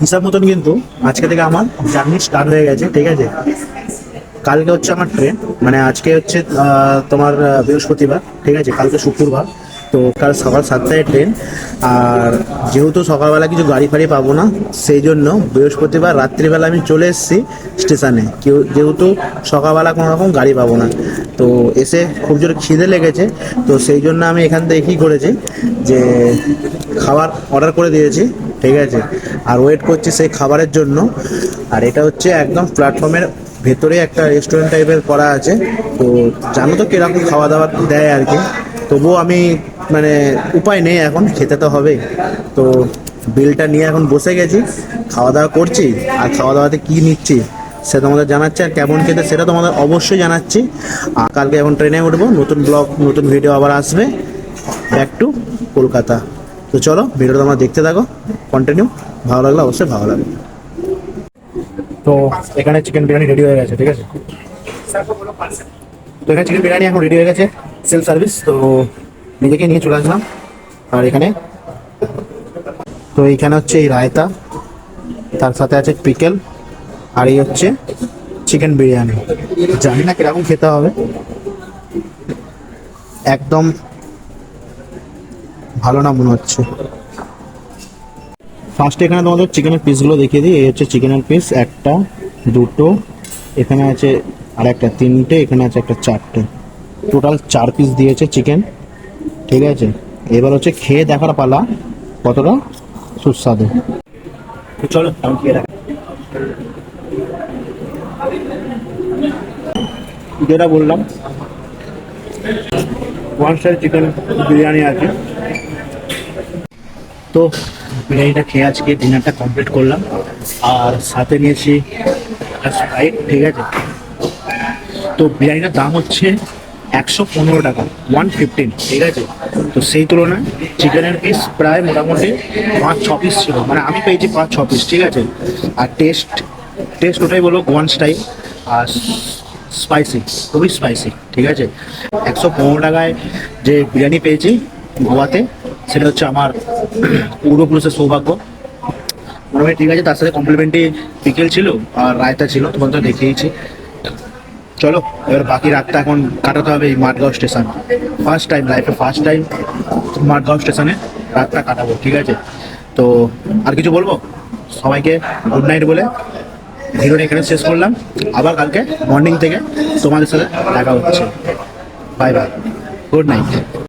হিসাব মতন কিন্তু আজকে থেকে আমার জার্নি স্টার্ট হয়ে গেছে, ঠিক আছে। কালকে হচ্ছে আমার ট্রেন, মানে আজকে হচ্ছে তোমার বৃহস্পতিবার, ঠিক আছে, কালকে শুক্রবার। তো কাল সকাল 7টায় ট্রেন। আর যেহেতু সকালবেলা কিছু গাড়ি ফাড়ি পাবো না, সেই জন্য বৃহস্পতিবার রাত্রিবেলা আমি চলে এসেছি স্টেশনে, যেহেতু সকালবেলা কোনো রকম গাড়ি পাবো না। তো এসে খুব জোরে খিদে লেগেছে, তো সেই জন্য আমি এখান থেকে কী করেছি যে খাবার অর্ডার করে দিয়েছি, ঠিক আছে। আর ওয়েট করছি সেই খাবারের জন্য। আর এটা হচ্ছে একদম প্ল্যাটফর্মের ভেতরে একটা রেস্টুরেন্ট টাইপের করা আছে। তো জানো তো কিরকম খাওয়া দাওয়া দেয় আর কি। তবুও আমি মানে উপায় নেই, এখন খেতে তো হবে। তো বিলটা নিয়ে এখন বসে গেছি, খাওয়া দাওয়া করছি। আর খাওয়া দাওয়াতে কী নিচ্ছি সে তোমাদের জানাচ্ছি, আর কেমন খেতে সেটা তোমাদের অবশ্যই জানাচ্ছি। আর কালকে এখন ট্রেনে উঠবো, নতুন ব্লগ নতুন ভিডিও আবার আসবে, ব্যাক টু কলকাতা। তো চলো ভিডিওটা তোমরা দেখতে থাকো, কন্টিনিউ। ভালো লাগলে অবশ্যই ভালো লাগবে। তো এখানে চিকেন বিরিয়ানি রেডি হয়ে গেছে, ঠিক আছে। তো এখানে চিকেন বিরিয়ানি এখন রেডি হয়ে গেছে, সেলফ সার্ভিস। তো নিজেকে নিয়ে চলে আসলাম। আর এখানে তো এইখানে হচ্ছে এই রায়তা, তার সাথে আছে পিকেল, আর এই হচ্ছে চিকেন বিরিয়ানি। জানি না কিরকম খেতে হবে, একদম ভালো না মনে হচ্ছে। ফার্স্টে এখানে তোমাদের চিকেনের পিসগুলো দেখিয়ে দিই। এই হচ্ছে চিকেনের পিস, একটা, দুটো, এখানে আছে আর একটা, তিনটে, এখানে আছে একটা, চারটে। টোটাল 4 পিস দিয়েছে চিকেন, ঠিক আছে। এবার হচ্ছে খেয়ে দেখার পালা কতটা সুস্বাদু। তো চলো আমি খেয়ে রাখি। যেটা বললাম, 1 স্টার চিকেন বিরিয়ানি আছে। তো বিরিয়ানিটা খেয়ে আজকে ডিনারটা কমপ্লিট করলাম। আর সাথে নিয়েছি স্প্রাইট, ঠিক আছে। তো বিরিয়ানিটার দাম হচ্ছে 115 টাকা, 115, ঠিক আছে। তো সেই তুলনায় চিকেনের পিস প্রায় মোটামুটি 5-6 পিস ছিল, মানে আমি পেয়েছি 5-6 পিস, ঠিক আছে। আর টেস্ট টেস্ট ওটাই বলো গোয়ান স্টাইল। আর স্পাইসি, খুবই স্পাইসি, ঠিক আছে। 115 টাকায় যে বিরিয়ানি পেয়েছি গোয়াতে, সেটা হচ্ছে আমার পূর্বপুরুষের সৌভাগ্য। মোটামুটি ঠিক আছে। তার সাথে কমপ্লিমেন্টারি পিকেল ছিল আর রায়তা ছিল, তোমার তো দেখিয়েছি। চলো এবার বাকি রাতটা এখন কাটাতে হবে এই মাঠগাঁও স্টেশন। ফার্স্ট টাইম লাইফে, ফার্স্ট টাইম মাঠগাঁও স্টেশনে রাতটা কাটাবো, ঠিক আছে। তো আর কিছু বলবো, সবাইকে গুড নাইট বলে ভিডিওটা এখানে শেষ করলাম। আবার কালকে মর্নিং থেকে তোমাদের সাথে দেখা হচ্ছে। Bye bye, good night.